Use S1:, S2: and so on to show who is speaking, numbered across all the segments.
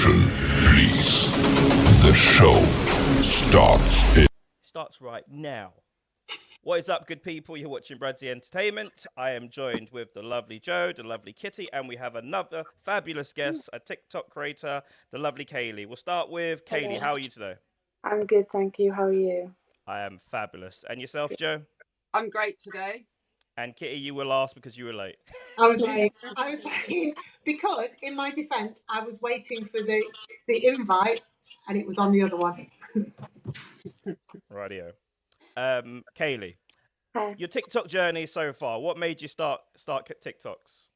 S1: Attention, please. The show starts
S2: right now. What is up, good people? You're watching Bradley Entertainment. I am joined with the lovely Joe, the lovely Kitty, and we have another fabulous guest, a TikTok creator, the lovely Kaylee. We'll start with Kaylee.
S3: Hello.
S2: How are you today?
S3: I'm good, thank you. How are you?
S2: I am fabulous. And yourself, Joe?
S4: I'm great today.
S2: And Kitty, you were last because you were late.
S5: I was late because, in my defence, I was waiting for the invite, and it was on the other one.
S2: Rightio. Kaylee,
S3: Hi.
S2: your TikTok journey so far. What made you start TikToks?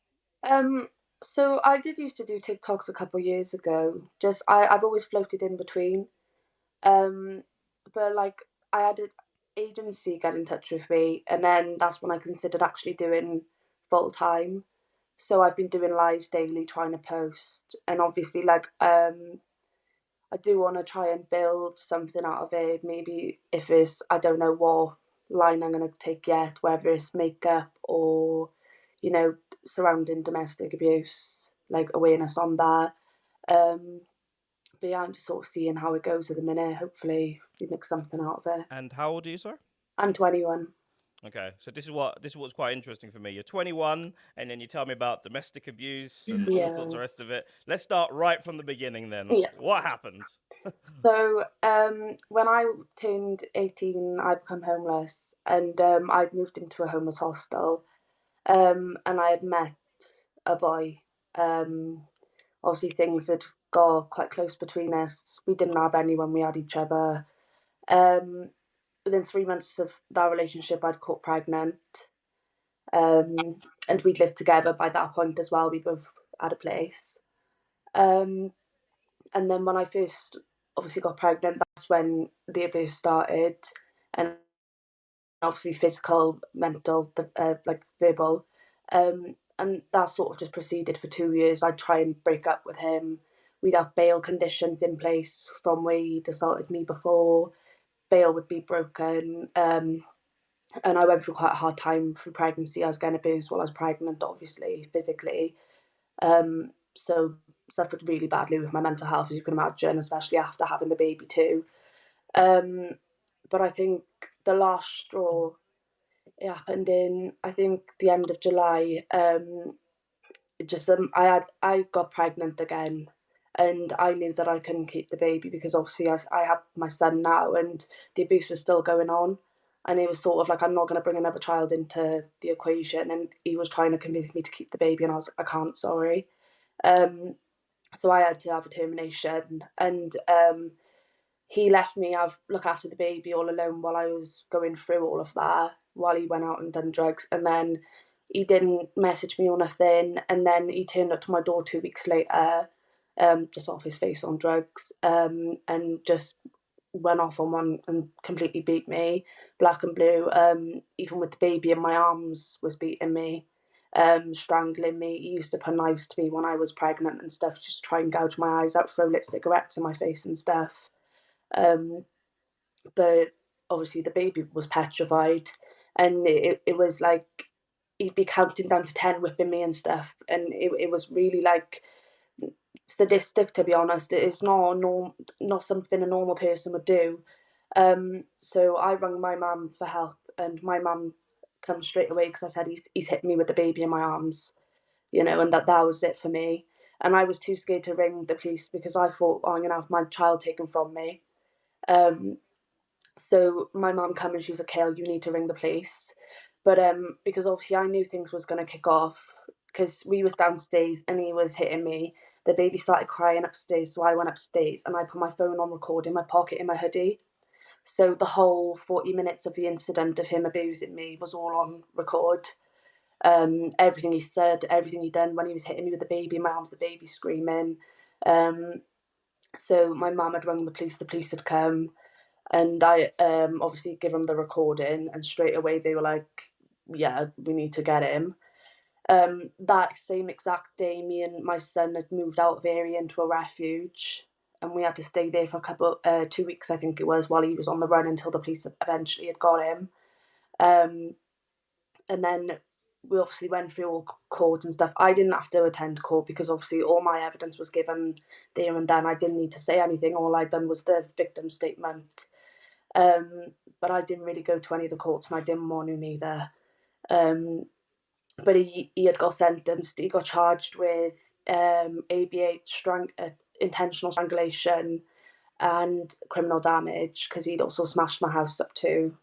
S3: So I did used to do TikToks a couple of years ago. I've always floated in between. But like I had an agency get in touch with me, and then that's when I considered actually doing full time. So I've been doing lives daily, trying to post, and obviously I do want to try and build something out of it. Maybe if it's, I don't know what line I'm going to take yet, whether it's makeup or, surrounding domestic abuse, like awareness on that. But yeah, I'm just sort of seeing how it goes at the minute. Hopefully, we make something out of it.
S2: And how old are you, sir?
S3: I'm 21.
S2: Okay, so this is what's quite interesting for me. You're 21, and then you tell me about domestic abuse and all sorts of the rest of it. Let's start right from the beginning then.
S3: Yeah.
S2: What happened?
S3: So when I turned 18, I became homeless, and I'd moved into a homeless hostel, and I had met a boy. Obviously, things had got quite close between us. We didn't have anyone, we had each other. Within 3 months of that relationship, I'd caught pregnant. And we'd lived together by that point as well. We both had a place. And then when I first obviously got pregnant, that's when the abuse started. And obviously physical, mental, like verbal. And that sort of just proceeded for 2 years. I'd try and break up with him. We'd have bail conditions in place from where he'd assaulted me before. Bail would be broken. And I went through quite a hard time through pregnancy. I was getting abused while I was pregnant, obviously, physically. So suffered really badly with my mental health, as you can imagine, especially after having the baby too. But I think the last straw, it happened in, I think, the end of July. I got pregnant again, and I knew that I couldn't keep the baby because obviously I had my son now, and the abuse was still going on. And he was sort of like, I'm not going to bring another child into the equation. And he was trying to convince me to keep the baby, and I was like, I can't, sorry. So I had to have a termination, and he left me look after the baby all alone while I was going through all of that, while he went out and done drugs. And then he didn't message me or nothing, and then he turned up to my door 2 weeks later, just off his face on drugs, and just went off on one and completely beat me, black and blue. Even with the baby in my arms, was beating me, strangling me. He used to put knives to me when I was pregnant and stuff, just try and gouge my eyes out, throw lit cigarettes in my face and stuff. But obviously the baby was petrified, and it was like he'd be counting down to 10, whipping me and stuff, and it was really like sadistic, to be honest. It's not something a normal person would do. So I rang my mum for help, and my mum come straight away because I said he's hit me with the baby in my arms, and that was it for me. And I was too scared to ring the police because I thought, oh, I'm gonna have my child taken from me. So my mum come and she was like, Kale, you need to ring the police. But because obviously I knew things was gonna kick off because we was downstairs and he was hitting me. The baby started crying upstairs, so I went upstairs and I put my phone on record in my pocket in my hoodie. So the whole 40 minutes of the incident of him abusing me was all on record. Everything he said, everything he done when he was hitting me with the baby, my arms, the baby screaming. So my mum had rung the police had come, and I obviously give them the recording, and straight away they were like, yeah, we need to get him. That same exact day, me and my son had moved out of area into a refuge, and we had to stay there for 2 weeks, I think it was, while he was on the run until the police eventually had got him. And then we obviously went through all court and stuff. I didn't have to attend court because obviously all my evidence was given there and then. I didn't need to say anything. All I'd done was the victim statement. But I didn't really go to any of the courts, and I didn't want to either. But he had got sentenced. He got charged with intentional strangulation and criminal damage because he'd also smashed my house up too,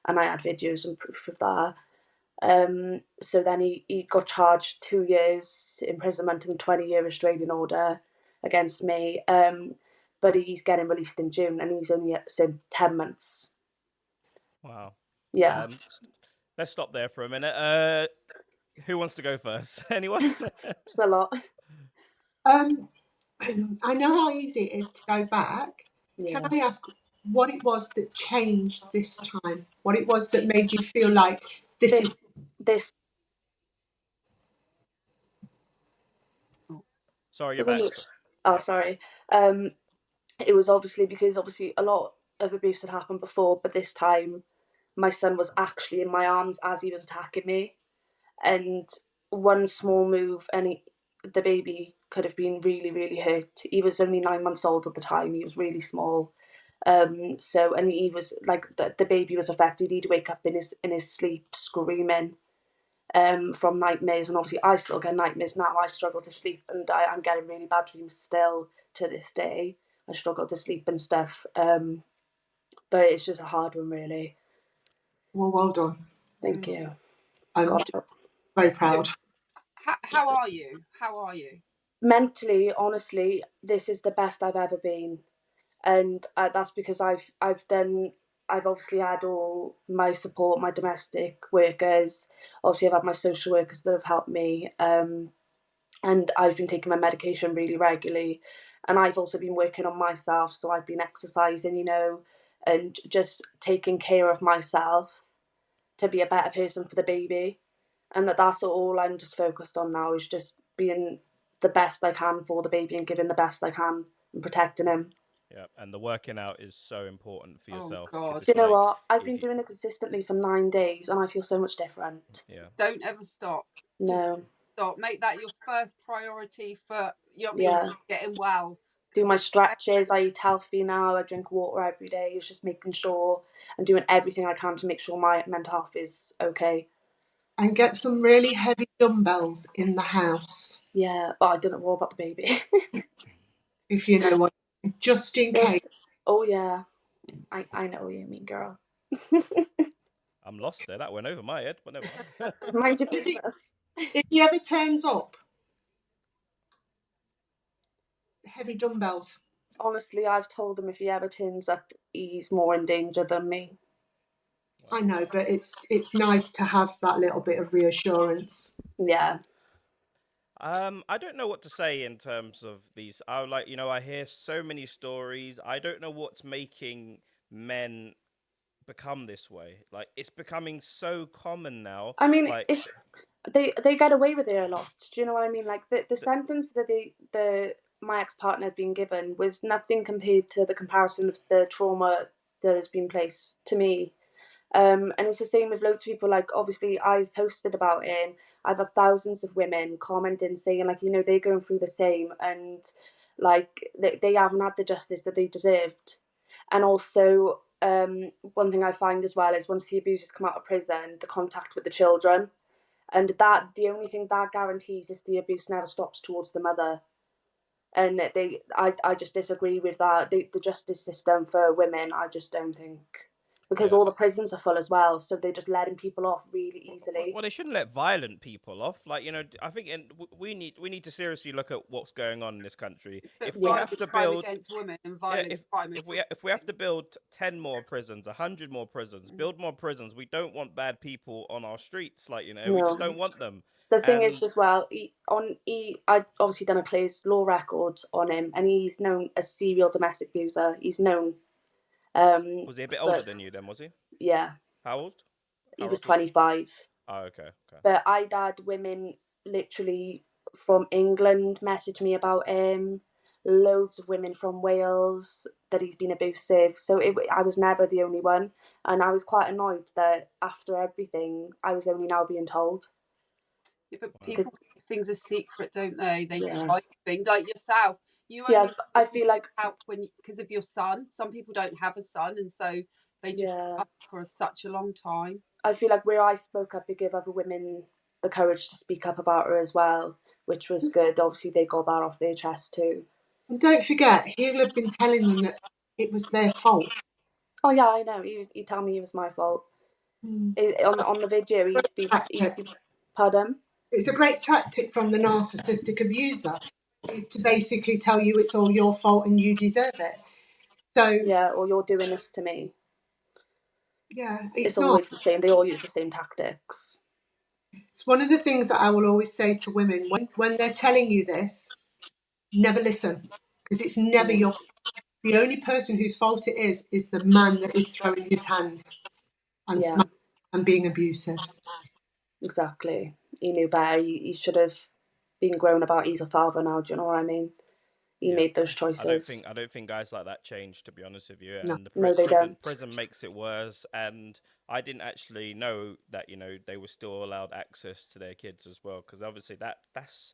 S3: and I had videos and proof of that. So then he got charged 2 years imprisonment and 20-year restraining order against me. But he's getting released in June, and he's only served 10 months.
S2: Wow.
S3: Yeah.
S2: Let's stop there for a minute. Who wants to go first? Anyone?
S3: It's a lot.
S5: I know how easy it is to go back.
S3: Yeah.
S5: Can I ask what it was that changed this time? What it was that made you feel like this is...
S2: Sorry, you're back.
S3: Oh, sorry. It was obviously because a lot of abuse had happened before, but this time my son was actually in my arms as he was attacking me, and one small move and the baby could have been really, really hurt. He was only 9 months old at the time. He was really small. And he was like the baby was affected. He'd wake up in his sleep screaming from nightmares, and obviously I still get nightmares now. I struggle to sleep, and I'm getting really bad dreams still to this day. I struggle to sleep and stuff, but it's just a hard one, really.
S5: Well done.
S3: Thank you.
S5: I'm very proud.
S4: How are you? How are you?
S3: Mentally, honestly, this is the best I've ever been, and that's because I've obviously had all my support, my domestic workers. Obviously, I've had my social workers that have helped me, and I've been taking my medication really regularly, and I've also been working on myself. So I've been exercising, and just taking care of myself to be a better person for the baby, and that's all I'm just focused on now, is just being the best I can for the baby and giving the best I can and protecting him.
S2: Yeah, and the working out is so important for yourself.
S4: Oh, God.
S3: Do you know what? I've been doing it consistently for 9 days, and I feel so much different.
S2: Yeah.
S4: Don't ever stop.
S3: No.
S4: Just stop. Make that your first priority for getting well.
S3: Do my stretches. I eat healthy now. I drink water every day. It's just making sure I'm doing everything I can to make sure my mental health is okay.
S5: And get some really heavy dumbbells in the house.
S3: Yeah, but I don't know about the baby.
S5: If you know what, just in case.
S3: Oh yeah, I know what you mean, girl.
S2: I'm lost there. That went over my head, but never mind.
S3: Mind your business.
S5: If he ever turns up, heavy dumbbells.
S3: Honestly, I've told him if he ever turns up, he's more in danger than me.
S5: I know, but it's nice to have that little bit of reassurance.
S3: Yeah.
S2: I don't know what to say in terms of these. I hear so many stories. I don't know what's making men become this way. Like, it's becoming so common now.
S3: I mean,
S2: like,
S3: they get away with it a lot. Do you know what I mean? Like the sentence that my ex-partner had been given was nothing compared to the comparison of the trauma that has been placed to me. And it's the same with loads of people. Like, obviously, I've posted about it, and I've had thousands of women commenting saying, like, they're going through the same, and like they haven't had the justice that they deserved. And also, one thing I find as well is once the abusers come out of prison, the contact with the children, and that the only thing that guarantees is the abuse never stops towards the mother. And I just disagree with that. The justice system for women, I just don't think, because all the prisons are full as well, so they're just letting people off really easily.
S2: Well, they shouldn't let violent people off. Like, I think we need to seriously look at what's going on in this country. If we have to build
S4: against women and violence,
S2: if we have to build 10 more prisons, 100 more prisons, build more prisons, we don't want bad people on our streets. Like, we just don't want them.
S3: The thing is, as well, I'd obviously done a case law record on him, and he's known as serial domestic abuser. He's known.
S2: Was he a bit older than you then, was he?
S3: Yeah.
S2: How old?
S3: He was 25.
S2: Oh, okay.
S3: But I'd had women literally from England message me about him, loads of women from Wales that he's been abusive. So I was never the only one. And I was quite annoyed that after everything, I was only now being told.
S4: Yeah, but
S2: Wow.
S4: people keep things a secret, don't they? They
S3: Yeah.
S4: hide things like yourself. You
S3: Yeah,
S4: only
S3: but I feel like
S4: out when because of your son. Some people don't have a son, and so they just
S3: yeah,
S4: up for such a long time.
S3: I feel like where I spoke up, it gave other women the courage to speak up about her as well, which was good. Obviously, they got that off their chest too.
S5: And don't forget, he'll have been telling them that it was their fault.
S3: Oh yeah, I know. He told me it was my fault. On the video, pardon.
S5: It's a great tactic from the narcissistic abuser, is to basically tell you it's all your fault and you deserve it. So
S3: Yeah, or you're doing this to me.
S5: yeah,
S3: It's
S5: not.
S3: always the same. They all use the same tactics.
S5: It's one of the things that I will always say to women when they're telling you this, never listen, because it's never your fault. The only person whose fault it is the man that is throwing his hands and
S3: Yeah,
S5: and being abusive.
S3: exactly. He knew better. He should have been grown about. He's a father now. Do you know what I mean? He
S2: Yeah.
S3: made those choices.
S2: I don't think guys like that change, to be honest with you.
S5: No.
S2: And the
S3: No, they don't.
S2: prison makes it worse. And I didn't actually know that they were still allowed access to their kids as well, because obviously that's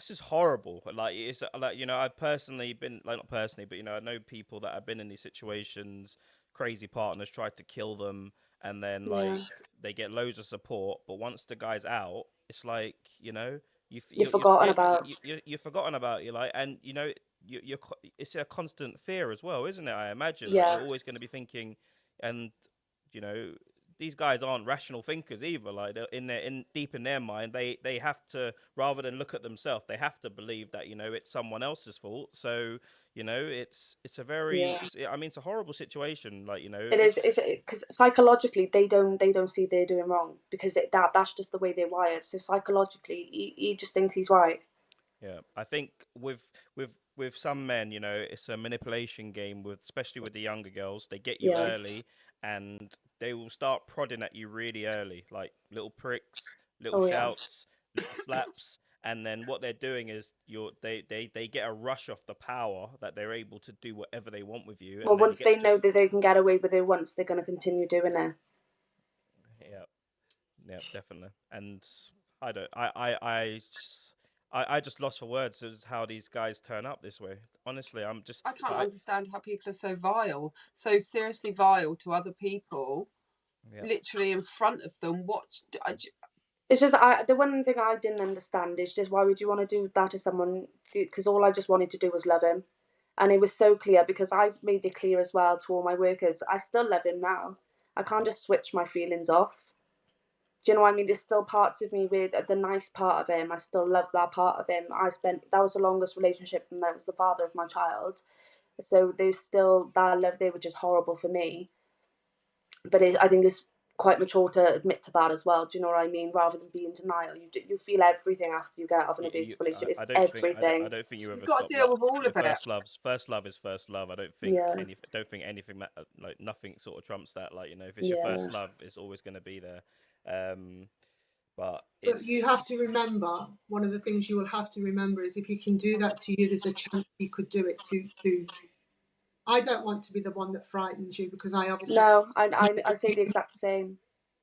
S2: just horrible. Like it's like I've personally been like not personally, but I know people that have been in these situations. Crazy partners tried to kill them, and then
S3: Yeah,
S2: they get loads of support. But once the guy's out, it's like
S3: you're forgotten about.
S2: you're forgotten about. You like, and it's a constant fear as well, isn't it? I imagine like
S3: Yeah,
S2: you're always going to be thinking, and you know these guys aren't rational thinkers either. Like they're in deep in their mind, they have to, rather than look at themselves, they have to believe that it's someone else's fault. So it's a very,
S3: yeah.
S2: I mean, it's a horrible situation. Like
S3: It is.
S2: it's
S3: It's because psychologically they don't see they're doing wrong because that's just the way they're wired. So psychologically, he just thinks he's right.
S2: Yeah, I think with some men, it's a manipulation game with, especially with the younger girls. They get you
S3: Yeah.
S2: early, and they will start prodding at you really early, like little pricks, little
S3: Oh yeah.
S2: shouts, little slaps, and then what they're doing is they get a rush off the power that they're able to do whatever they want with you,
S3: Well,
S2: and then it
S3: once
S2: gets
S3: they
S2: to
S3: know that they can get away with it once, they're going to continue doing it.
S2: yeah. Yeah, definitely. And I don't. I just lost for words as how these guys turn up this way. Honestly, I'm just.
S4: I can't
S2: I
S4: understand how people are so vile, so seriously vile to other people,
S2: yeah.
S4: literally in front of them.
S3: It's just the one thing I didn't understand is just why would you want to do that to someone? Because all I just wanted to do was love him, and it was so clear because I made it clear as well to all my workers. I still love him now. I can't just switch my feelings off. Do you know what I mean? There's still parts of me with the nice part of him. I still love that part of him. That was the longest relationship, and that was the father of my child. So there's still that love there, which is horrible for me. But I think it's quite mature to admit to that as well. Do you know what I mean? Rather than be in denial, you feel everything after you get out of an abusive relationship. It's
S2: I
S3: everything.
S2: don't think you
S4: You've
S2: ever
S4: got
S2: stop.
S4: to deal with all
S2: Your
S4: of it.
S2: first love is first love.
S3: Yeah,
S2: Don't think anything like nothing sort of trumps that. Like if it's your
S3: yeah.
S2: first love, it's always going to be there. Um, but
S5: But you
S2: it's
S5: have to remember, one of the things you will have to remember is if he can do that to you, there's a chance he could do it to. I don't want to be the one that frightens you because I obviously.
S3: No, I say the exact same.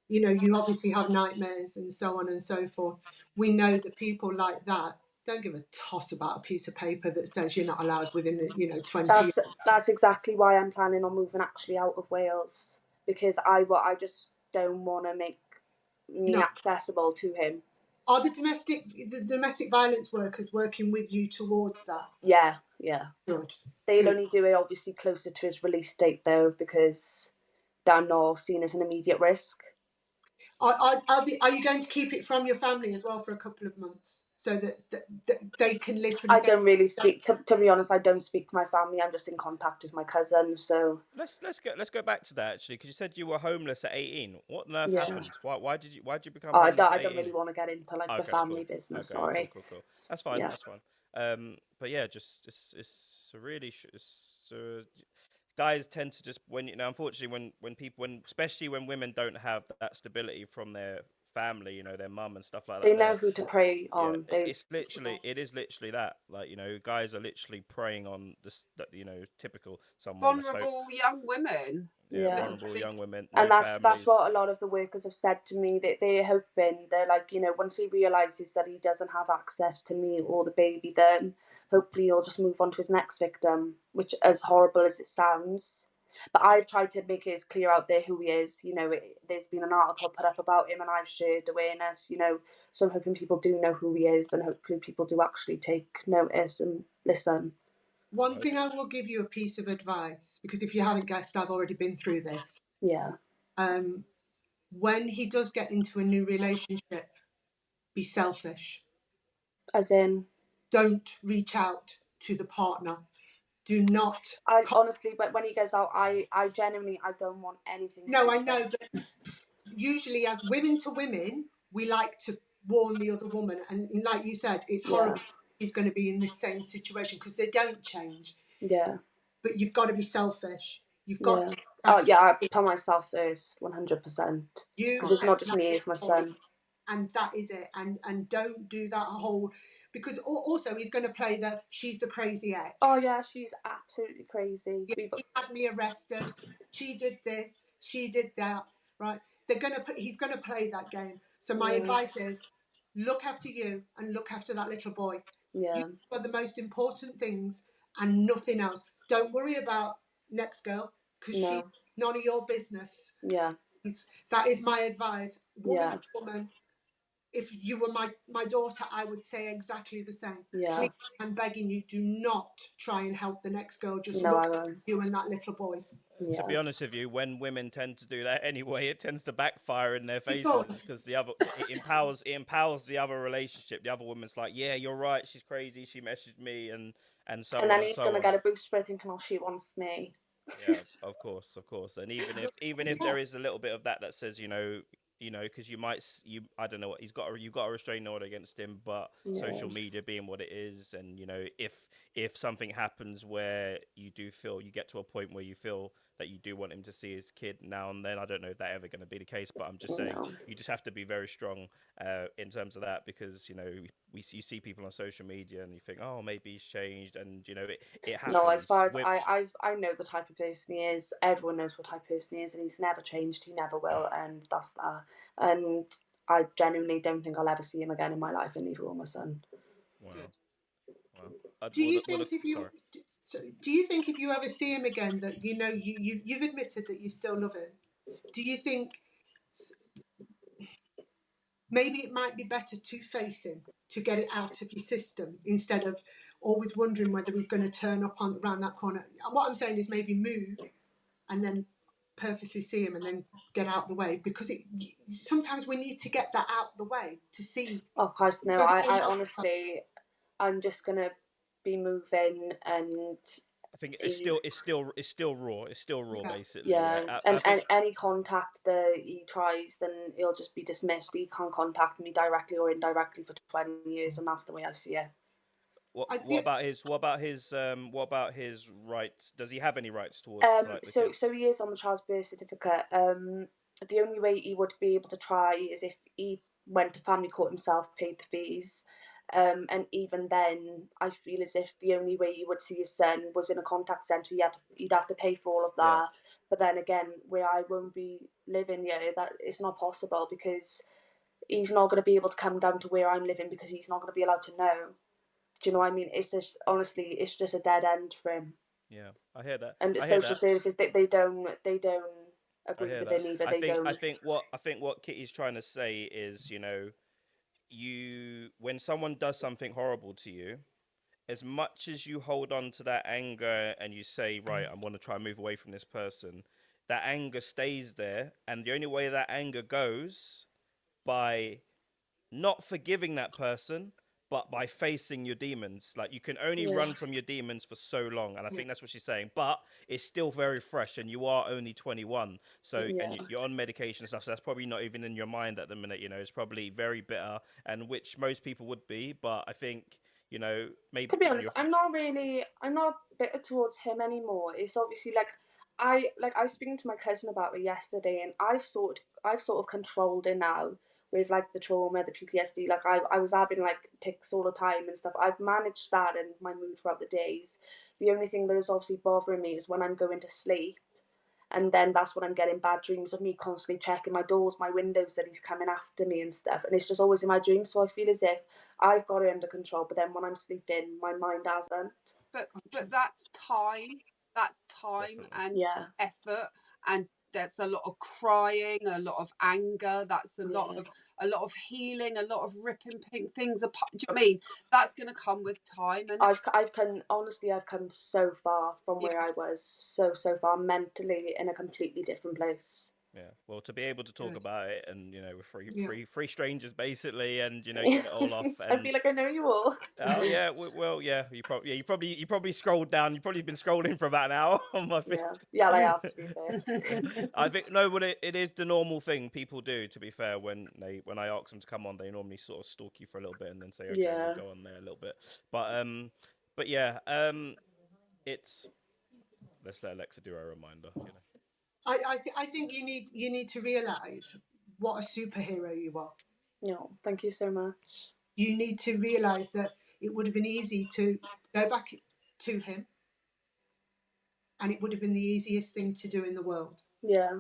S5: You obviously have nightmares and so on and so forth. We know that people like that don't give a toss about a piece of paper that says you're not allowed within 20 years.
S3: That's exactly why I'm planning on moving actually out of Wales because I just don't want to make me
S5: No.
S3: accessible to him.
S5: Are the domestic violence workers working with you towards that?
S3: Yeah.
S5: Good.
S3: They'll
S5: Good.
S3: only do it obviously closer to his release date though because they're not seen as an immediate risk.
S5: Are you going to keep it from your family as well for a couple of months so that they can literally
S3: I
S5: say,
S3: don't really speak to be honest. I don't speak to my family. I'm just in contact with my cousin. So
S2: let's go back to that actually, because you said you were homeless at 18. What on earth
S3: yeah,
S2: happened? Why did you become
S3: I
S2: homeless
S3: don't,
S2: at
S3: I don't
S2: 18?
S3: really want to get into like the
S2: Okay, cool.
S3: family business.
S2: Okay, cool,
S3: Sorry.
S2: cool, cool. That's fine.
S3: Yeah,
S2: That's fine. But yeah, just it's a really guys tend to just, when unfortunately when people, especially when women don't have that stability from their family, you know, their mum and stuff like
S3: They
S2: that.
S3: know who to prey on.
S2: It is literally that. Like, you know, guys are literally preying on this, that, you know, typical someone that's
S4: Vulnerable young women.
S2: vulnerable young women, no
S3: And that's
S2: families.
S3: what a lot of the workers have said to me, that they're hoping, they're like, you know, once he realises that he doesn't have access to me or the baby, then hopefully he'll just move on to his next victim, which, as horrible as it sounds. But I've tried to make it as clear out there who he is. You know, there's been an article put up about him and I've shared awareness, you know, so I'm hoping people do know who he is and hopefully people do actually take notice and listen.
S5: One thing I will give you a piece of advice, because if you haven't guessed, I've already been through this.
S3: Yeah.
S5: When he does get into a new relationship, be selfish.
S3: As in?
S5: Don't reach out to the partner. Do not.
S3: I honestly, but when he goes out, I genuinely, I don't want anything.
S5: No, I know, but usually as women to women, we like to warn the other woman. And like you said, it's horrible he's going to be in this same situation because they don't change.
S3: Yeah.
S5: But you've got to be selfish. You've got to.
S3: I put myself first, 100%. Because it's not just me, it's my son.
S5: And that is it. And don't do that whole, because also he's going to play the she's the crazy ex.
S3: Oh yeah, she's absolutely crazy.
S5: Yeah, he had me arrested. She did this. She did that. Right? He's going to play that game. So my advice is, look after you and look after that little boy.
S3: Yeah.
S5: You are the most important things and nothing else. Don't worry about next girl because she's none of your business.
S3: Yeah.
S5: That is my advice. Woman to woman. If you were my daughter, I would say exactly the same.
S3: Yeah.
S5: Please, I'm begging you, do not try and help the next girl. Just
S3: No,
S5: look
S3: I
S5: at
S3: won't.
S5: you and that little boy.
S3: Yeah.
S2: To be honest with you, when women tend to do that anyway, it tends to backfire in their faces because it empowers the other relationship. The other woman's like, yeah, you're right, she's crazy, she messaged me, and so on.
S3: And then he's
S2: so
S3: gonna
S2: on.
S3: get a boost for it thinking, oh, she wants me.
S2: Yeah, of course. And even if there is a little bit of that says, you know, because I don't know what you've got a restraining order against him, but social media being what it is, and you know, if something happens where you get to a point where you feel that you do want him to see his kid now and then, I don't know if that's ever going to be the case, but I'm just saying you just have to be very strong in terms of that, because you know you see people on social media and you think, oh, maybe he's changed, and you know it happens.
S3: No, as far as I know the type of person he is. Everyone knows what type of person he is, and he's never changed. He never will, and that's that. And I genuinely don't think I'll ever see him again in my life, and neither will my son.
S2: Wow.
S5: Do you think if you ever see him again, that you know you've admitted that you still love him? Do you think maybe it might be better to face him, to get it out of your system, instead of always wondering whether he's going to turn up around that corner? What I'm saying is maybe move and then purposely see him and then get out the way, because sometimes we need to get that out the way to see.
S3: Oh, Christ, no, I honestly, I'm just going to be moving, and
S2: I think it's still raw. It's still raw, basically.
S3: Yeah, and any contact that he tries, then he'll just be dismissed. He can't contact me directly or indirectly for 20 years, and that's the way I see it.
S2: What about his rights? Does he have any rights towards the kids?
S3: So he is on the child's birth certificate. The only way he would be able to try is if he went to family court himself, paid the fees. And even then, I feel as if the only way you would see his son was in a contact centre. He'd have to pay for all of that. Yeah. But then again, where I won't be living here, that it's not possible, because he's not going to be able to come down to where I'm living, because he's not going to be allowed to know. Do you know what I mean? It's just, honestly, it's just a dead end for him.
S2: Yeah, I hear that.
S3: And social services, they don't agree with him either.
S2: I think what Kitty's trying to say is, you know, when someone does something horrible to you, as much as you hold on to that anger and you say, right, I want to try and move away from this person, that anger stays there, and the only way that anger goes by not forgiving that person, but by facing your demons. Like, you can only run from your demons for so long, and I think that's what she's saying. But it's still very fresh, and you are only 21, so and you're on medication and stuff. So that's probably not even in your mind at the minute. You know, it's probably very bitter, and which most people would be. But I think, you know, maybe,
S3: to be honest, I'm not bitter towards him anymore. It's obviously I was speaking to my cousin about it yesterday, and I've sort of controlled it now, with like the trauma, the PTSD. Like I was having like tics all the time and stuff. I've managed that and my mood throughout the days. The only thing that is obviously bothering me is when I'm going to sleep, and then that's when I'm getting bad dreams of me constantly checking my doors, my windows, that he's coming after me and stuff. And it's just always in my dreams. So I feel as if I've got it under control, but then when I'm sleeping, my mind hasn't.
S4: But that's time. That's time and effort, and there's a lot of crying, a lot of anger. That's a lot of healing, a lot of ripping things apart. Do you know what I mean? That's going to come with time. And
S3: I've come so far from where I was, so far mentally in a completely different place.
S2: Yeah, well, to be able to talk about it, and with three strangers basically, and get it all off. And
S3: I feel like I know you all.
S2: Oh yeah, well yeah, you probably scrolled down. You've probably been scrolling for about an hour on my feed.
S3: Yeah, I have, to be fair.
S2: I think but it is the normal thing people do. To be fair, when I ask them to come on, they normally sort of stalk you for a little bit and then say, okay, we'll go on there a little bit. But yeah, it's let's let Alexa do her reminder.
S5: I think you need to realise what a superhero you are.
S3: No, thank you so much.
S5: You need to realise that it would have been easy to go back to him, and it would have been the easiest thing to do in the world.
S3: Yeah.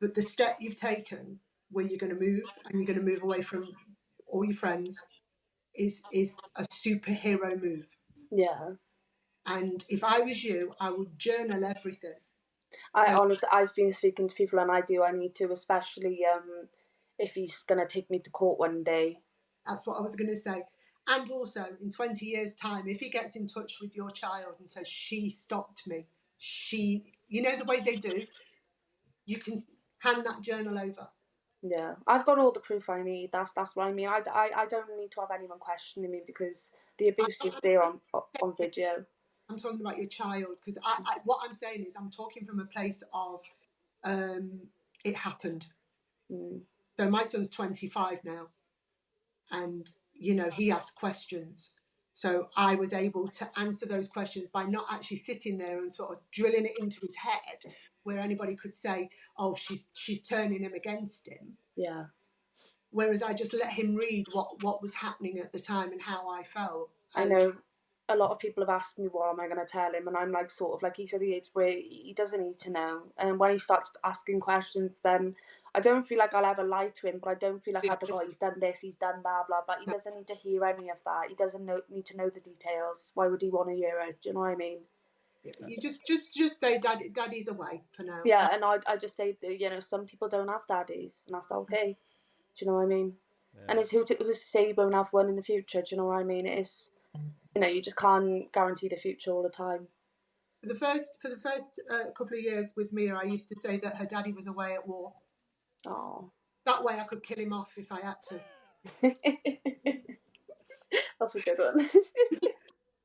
S5: But the step you've taken, where you're going to move and you're going to move away from all your friends, is a superhero move.
S3: Yeah.
S5: And if I was you, I would journal everything.
S3: Honestly, I've been speaking to people, and I need to, especially if he's going to take me to court one day.
S5: That's what I was going to say. And also, in 20 years' time, if he gets in touch with your child and says, she stopped me, the way they do, you can hand that journal over.
S3: Yeah, I've got all the proof I need. That's what I mean. I don't need to have anyone questioning me, because the abuse is there on video.
S5: I'm talking about your child, because what I'm saying is I'm talking from a place of it happened. So my son's 25 now, and he asks questions. So I was able to answer those questions by not actually sitting there and sort of drilling it into his head, where anybody could say, oh, she's turning him against him.
S3: Yeah.
S5: Whereas I just let him read what was happening at the time and how I felt.
S3: I know a lot of people have asked me what am I going to tell him, and I'm like, sort of like, he's at the age where he doesn't need to know. And when he starts asking questions, then I don't feel like I'll ever lie to him, but I don't feel like I have to go, he's done this, he's done that, blah, but he doesn't need to hear any of that. He doesn't need to know the details. Why would he want to hear it? Do you know what I mean?
S5: You just say daddy's away for now.
S3: Yeah, and I just say, some people don't have daddies, and that's okay. Do you know what I mean? Yeah. And it's who's to say you won't have one in the future. Do you know what I mean? It is, you just can't guarantee the future all the time.
S5: For the first couple of years with Mia, I used to say that her daddy was away at war.
S3: Oh.
S5: That way I could kill him off if I had to.
S3: That's a good one.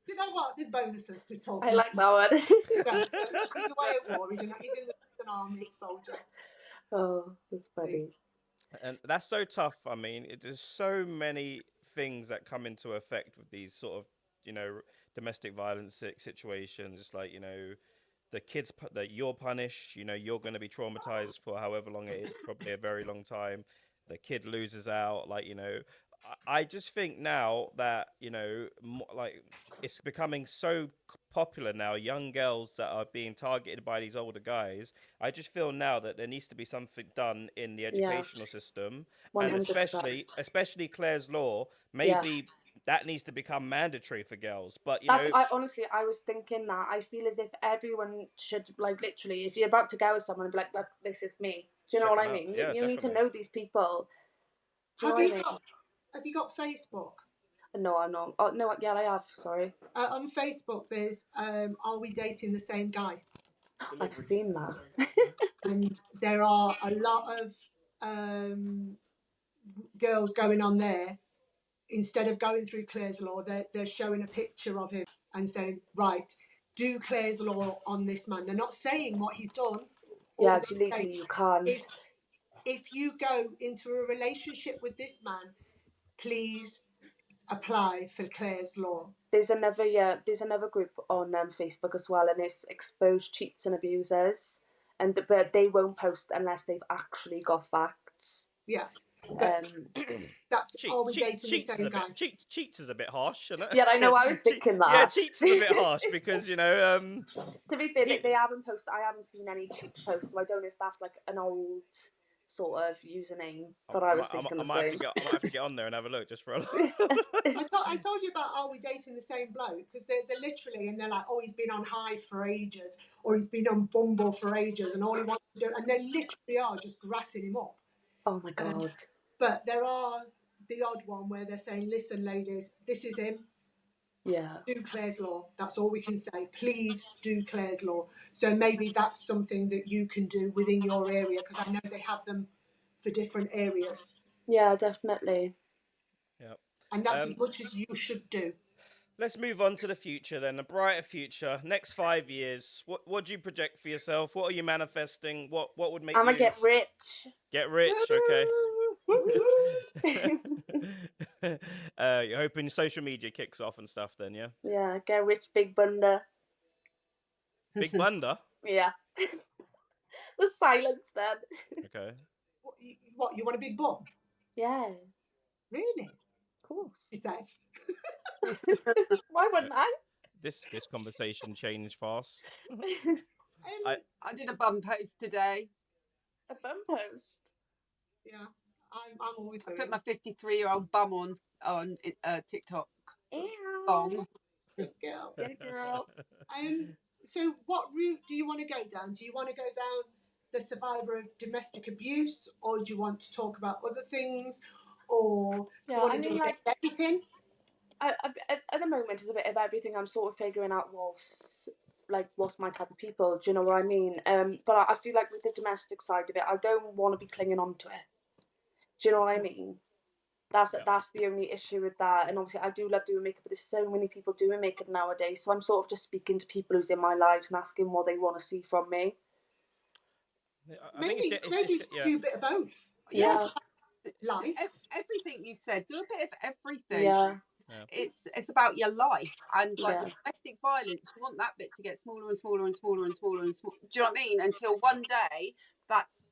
S5: You know what? There's bonuses to talk.
S3: I like that one.
S5: Yeah, so he's away at war. He's in an army soldier.
S3: Oh, that's funny.
S2: And that's so tough. I mean, there's so many things that come into effect with these sort of, domestic violence situations. It's like, the kids that you're punished, you're going to be traumatized for however long it is, probably a very long time. The kid loses out, I just think now that, it's becoming so popular now, young girls that are being targeted by these older guys. I just feel now that there needs to be something done in the educational system, 100%. And especially Claire's Law, maybe that needs to become mandatory for girls. But
S3: I was thinking that. I feel as if everyone should, literally, if you're about to go with someone, be like, look, this is me. Do you know what I mean?
S2: Yeah,
S3: you need to know these people.
S5: Have you got Facebook?
S3: No, I'm not. Oh, no, yeah, I have. Sorry.
S5: On Facebook, there's Are We Dating the Same Guy?
S3: I've seen that.
S5: And there are a lot of girls going on there. Instead of going through Claire's Law, they're showing a picture of him and saying, right, do Claire's Law on this man. They're not saying what he's done.
S3: Yeah, legally you can't.
S5: If you go into a relationship with this man, please apply for Claire's Law.
S3: There's another group on Facebook as well, and it's Exposed Cheats and Abusers, but they won't post unless they've actually got facts.
S5: Yeah, That's are we dating the same guy?
S2: Cheats is a bit harsh, isn't it?
S3: Yeah, I know. I was thinking that.
S2: Yeah, cheats is a bit harsh because you know.
S3: To be fair, they haven't posted. I haven't seen any cheats posts, so I don't know if that's like an old sort of username. But I was thinking the same.
S2: I might have to get on there and have a look just for a look.
S5: I told you about are we dating the same bloke, because they're literally, and they're like, oh, he's been on Hive for ages, or he's been on Bumble for ages, and all he wants to do, and they literally are just grassing him up.
S3: Oh my god.
S5: But there are the odd one where they're saying, listen, ladies, this is him.
S3: Yeah.
S5: Do Clare's Law. That's all we can say. Please do Clare's Law. So maybe that's something that you can do within your area, because I know they have them for different areas.
S3: Yeah, definitely.
S2: Yeah.
S5: And that's as much as you should do.
S2: Let's move on to the future then, a brighter future. Next 5 years, what do you project for yourself? What are you manifesting? What would make
S3: I'm gonna get rich.
S2: Get rich, okay. You're hoping social media kicks off and stuff then, yeah?
S3: Yeah, get rich, big bunda.
S2: Big bunda?
S3: Yeah. The silence then.
S2: Okay.
S5: What, you want a big bum?
S3: Yeah.
S5: Really?
S3: Of course.
S5: He says.
S3: Why wouldn't I?
S2: This conversation changed fast.
S4: I did a bum post today.
S3: A bum post?
S5: Yeah. I'm always
S4: I put my 53-year-old bum on TikTok.
S3: Ew.
S4: Bong.
S5: Good girl.
S3: Good girl.
S5: So what route do you want to go down? Do you want to go down the survivor of domestic abuse, or do you want to talk about other things, or do you want to do a bit of everything?
S3: At the moment, it's a bit of everything. I'm sort of figuring out what's my type of people. Do you know what I mean? But I feel like with the domestic side of it, I don't want to be clinging on to it. Do you know what I mean? That's the only issue with that. And obviously, I do love doing makeup, but there's so many people doing makeup nowadays. So I'm sort of just speaking to people who's in my lives and asking what they want to see from me.
S5: Maybe do a bit of both.
S3: Yeah.
S5: Life.
S4: Everything you said, do a bit of everything.
S3: Yeah.
S4: It's about your life, and like the domestic violence, you want that bit to get smaller and smaller and smaller and smaller and smaller. Do you know what I mean? Until one day that's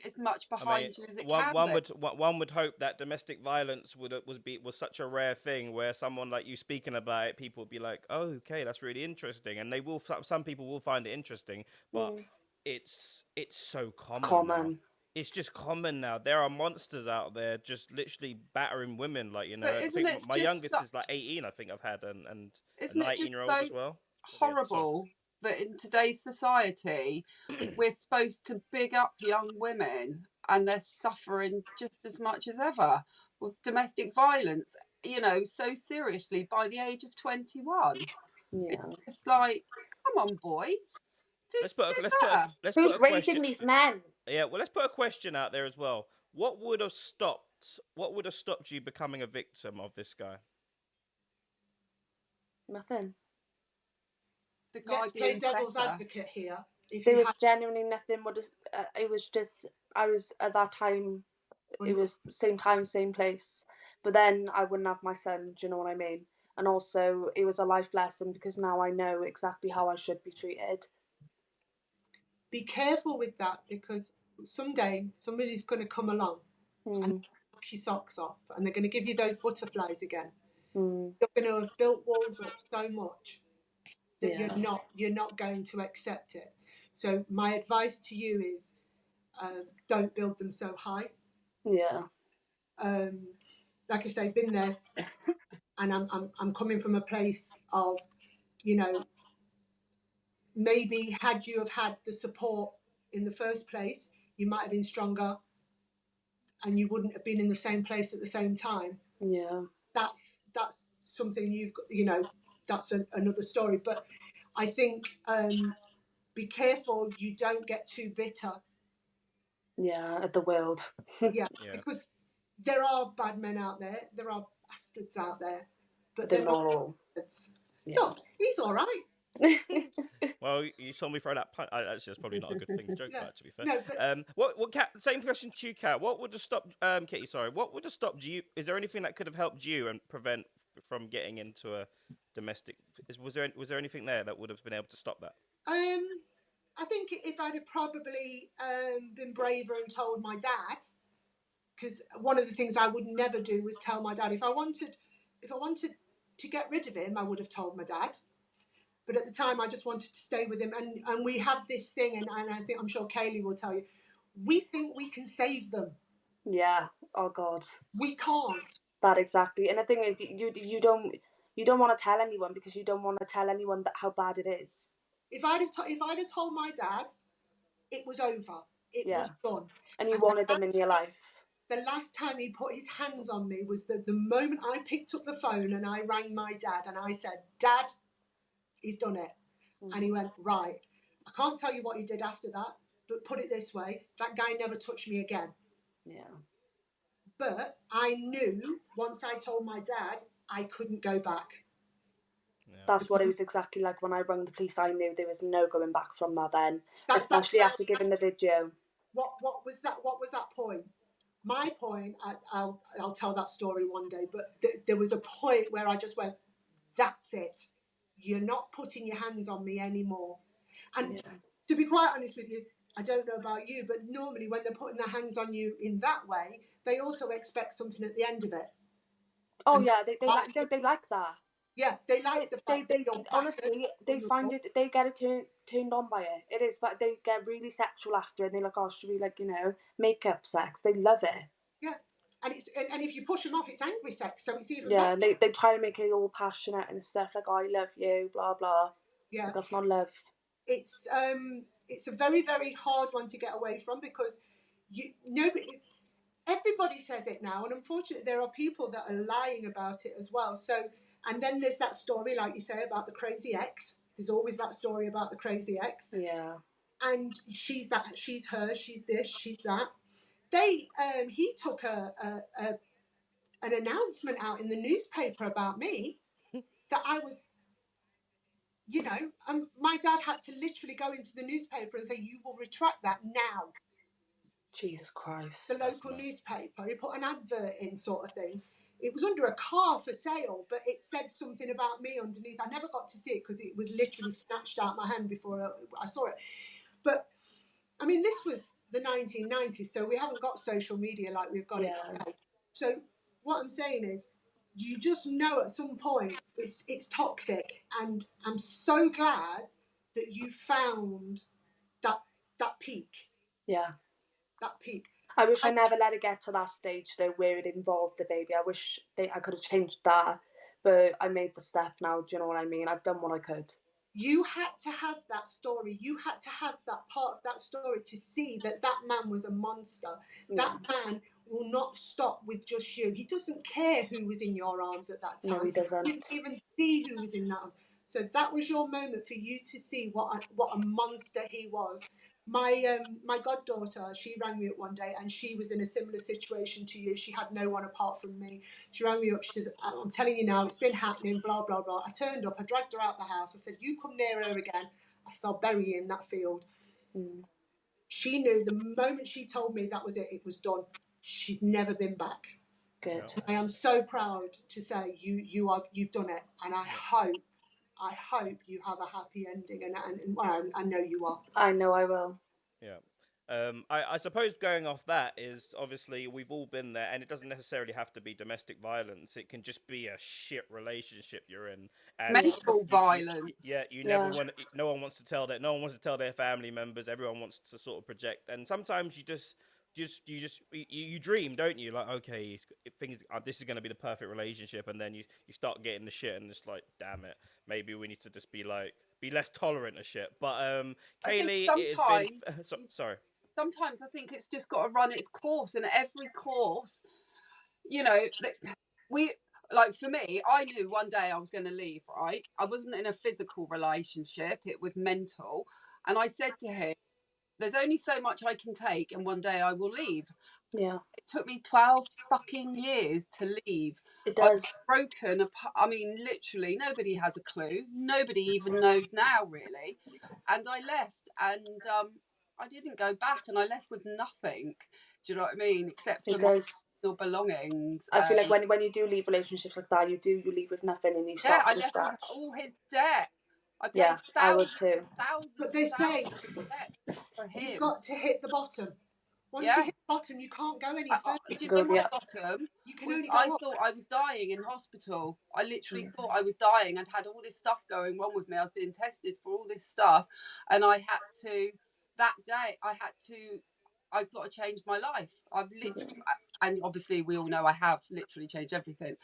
S4: as much behind you as it can be.
S2: One would hope that domestic violence was such a rare thing, where someone like you speaking about it, people would be like, oh, okay, that's really interesting, and some people will find it interesting, but it's so common now. It's just common now. There are monsters out there just literally battering women. Like, I think my youngest is like 18, I think I've had, and a 19-year-old as well.
S4: Horrible that in today's society, we're supposed to big up young women and they're suffering just as much as ever with domestic violence, so seriously by the age of 21.
S3: Yeah.
S4: It's like, come on, boys.
S2: Let's put
S3: Who's
S2: a
S3: raising
S2: question.
S3: these men?
S2: Yeah, well, let's put a question out there as well. What would have stopped you becoming a victim of this guy?
S3: Nothing.
S4: The guy
S5: Let's play devil's advocate here.
S3: There was genuinely nothing. It was just, I was at that time, it was same time, same place. But then I wouldn't have my son, do you know what I mean? And also, it was a life lesson because now I know exactly how I should be treated.
S5: Be careful with that, because someday somebody's going to come along and knock your socks off, and they're going to give you those butterflies again. You're going to have built walls up so much that you're not going to accept it. So my advice to you is, don't build them so high.
S3: Yeah.
S5: Like I say, been there, and I'm coming from a place of, maybe had you have had the support in the first place, you might have been stronger and you wouldn't have been in the same place at the same time.
S3: Yeah.
S5: That's something you've got, that's another story. But I think be careful you don't get too bitter.
S3: Yeah, at the world.
S5: Yeah, because there are bad men out there. There are bastards out there. But
S3: they're not all.
S5: Look, he's all right.
S2: Well, you told me throw that punch. Actually, that's probably not a good thing to joke about, to be fair.
S5: No, but...
S2: What Kat, same question to you, Kat. What would have stopped Kitty? Sorry, what would have stopped you? Is there anything that could have helped you and prevent from getting into a domestic? Was there anything there that would have been able to stop that?
S5: I think if I'd have probably been braver and told my dad, because one of the things I would never do was tell my dad. If I wanted to get rid of him, I would have told my dad. But at the time, I just wanted to stay with him. And we have this thing, and I think, I'm sure Kaylee will tell you, we think we can save them.
S3: Yeah. Oh God.
S5: We can't.
S3: That exactly. And the thing is, you don't want to tell anyone because you don't want to tell anyone that how bad it is.
S5: If I'd have told my dad, it was over. It was done.
S3: And you wanted them in your life.
S5: The last time he put his hands on me was the moment I picked up the phone and I rang my dad and I said, Dad, he's done it. And he went, right. I can't tell you what he did after that, but put it this way, that guy never touched me again.
S3: Yeah.
S5: But I knew once I told my dad, I couldn't go back.
S3: Yeah. That's what it was exactly like when I rang the police. I knew there was no going back from that then, especially after giving the video.
S5: What was that? What was that point? My point, I'll tell that story one day, but there was a point where I just went, that's it. You're not putting your hands on me anymore. And to be quite honest with you, I don't know about you, but normally when they're putting their hands on you in that way, they also expect something at the end of it.
S3: Oh, and yeah, they like that.
S5: Yeah, they like the fact that you're
S3: honestly, they find it, they get it turned on by it. It is, but they get really sexual after it, and they're like, oh, should we, like, make up sex? They love it.
S5: Yeah, and if you push them off, it's angry sex, so it's even
S3: better. They try to make it all passionate and stuff, like, oh, I love you, blah, blah.
S5: Yeah.
S3: But that's not love.
S5: It's a very, very hard one to get away from because everybody says it now, and unfortunately there are people that are lying about it as well. So, and then there's that story, like you say, about the crazy ex. There's always that story about the crazy ex.
S3: Yeah.
S5: And she's that, she's her, she's this, she's that. He took an announcement out in the newspaper about me that I was, my dad had to literally go into the newspaper and say, you will retract that now.
S3: Jesus Christ.
S5: The local newspaper, he put an advert in, sort of thing. It was under a car for sale, but it said something about me underneath. I never got to see it because it was literally snatched out my hand before I saw it. But, I mean, this was the 1990s, so we haven't got social media like we've got it today. So what I'm saying is, you just know at some point it's toxic. And I'm so glad that you found that peak.
S3: Yeah.
S5: That peak.
S3: I wish I never let it get to that stage though where it involved the baby. I wish I could have changed that, but I made the step now. Do you know what I mean? I've done what I could.
S5: You had to have that story. You had to have that part of that story to see that man was a monster. Yeah. That man will not stop with just you. He doesn't care who was in your arms at that time.
S3: No, he doesn't.
S5: He didn't even see who was in that arms. So that was your moment for you to see what a monster he was. My goddaughter, she rang me up one day and she was in a similar situation to you. She had no one apart from me. She rang me up. She says, I'm telling you now, it's been happening, blah, blah, blah. I turned up. I dragged her out the house. I said, you come near her again. I said, I'll bury you in that field. Mm. She knew the moment she told me that was it. It was done. She's never been back.
S3: Good.
S5: I am so proud to say you've done it. And I hope you have a happy ending, and I know you are.
S3: I know I will.
S2: Yeah. I suppose going off that is obviously we've all been there, and it doesn't necessarily have to be domestic violence. It can just be a shit relationship you're in. And
S4: mental violence.
S2: No one wants to tell that. No one wants to tell their family members. Everyone wants to sort of project, and sometimes you dream, don't you? Like, okay, this is going to be the perfect relationship, and then you start getting the shit, and it's like, damn it, maybe we need to just be less tolerant of shit. But Kaylee, sorry.
S4: Sometimes I think it's just got to run its course, and every course, for me, I knew one day I was going to leave. Right, I wasn't in a physical relationship; it was mental, and I said to him, there's only so much I can take, and one day I will leave.
S3: Yeah.
S4: It took me 12 fucking years to leave.
S3: It does.
S4: I've broken apart. I mean, literally, nobody has a clue. Nobody even knows now, really. And I left, and I didn't go back, and I left with nothing. Do you know what I mean? Except for my personal belongings.
S3: I feel like when you do leave relationships like that, you leave with nothing, and you start from scratch.
S4: I left with all his debt. I paid thousands.
S3: I would too.
S5: But they say
S4: for him.
S5: You've got to hit the bottom. Once you hit bottom. You can't go any further.
S4: Do you know my bottom?
S5: You can only go up.
S4: Thought I was dying in hospital. I literally thought I was dying and had all this stuff going wrong with me. I've been tested for all this stuff, and I had to, that day, I've got to change my life. I've literally, and obviously we all know I have literally changed everything.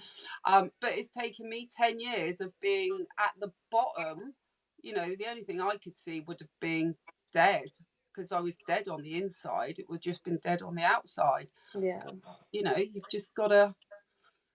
S4: But it's taken me 10 years of being at the bottom. You know, the only thing I could see would have been dead, because I was dead on the inside. It would just been dead on the outside.
S3: Yeah.
S4: You know, you've just got to,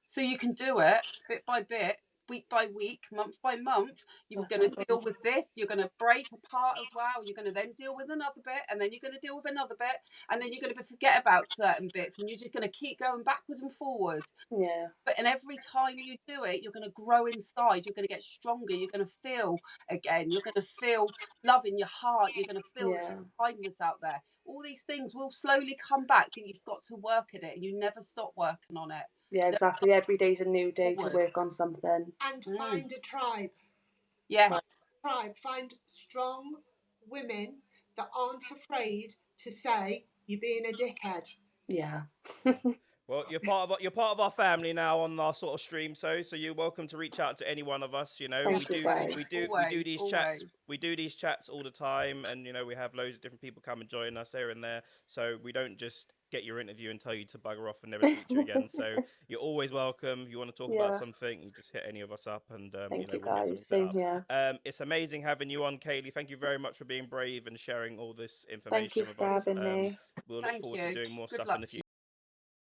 S4: so you can do it bit by bit, week by week, month by month. You're going to deal with this. You're going to break apart as well. You're going to then deal with another bit, and then you're going to deal with another bit, and then you're going to forget about certain bits, and you're just going to keep going backwards and forwards.
S3: Yeah.
S4: And every time you do it, you're going to grow inside. You're going to get stronger. You're going to feel again. You're going to feel love in your heart. You're going to feel kindness out there. All these things will slowly come back, and you've got to work at it, and you never stop working on it.
S3: Yeah, exactly. Every day's a new day to work on something.
S5: And find a tribe.
S4: Yes.
S5: Find strong women that aren't afraid to say you're being a dickhead.
S3: Yeah.
S2: Well, you're part of our family now on our sort of stream, so you're welcome to reach out to any one of us. You know, we do these chats. We do these chats all the time, and you know, we have loads of different people come and join us here and there. So we don't just get your interview and tell you to bugger off and never speak to you again. So you're always welcome. If you want to talk about something, you just hit any of us up, and you know, we'll get something set up. It's amazing having you on, Kaylee. Thank you very much for being brave and sharing all this information with us.
S3: Thank you for having me.
S2: We'll look forward to doing more stuff in the future.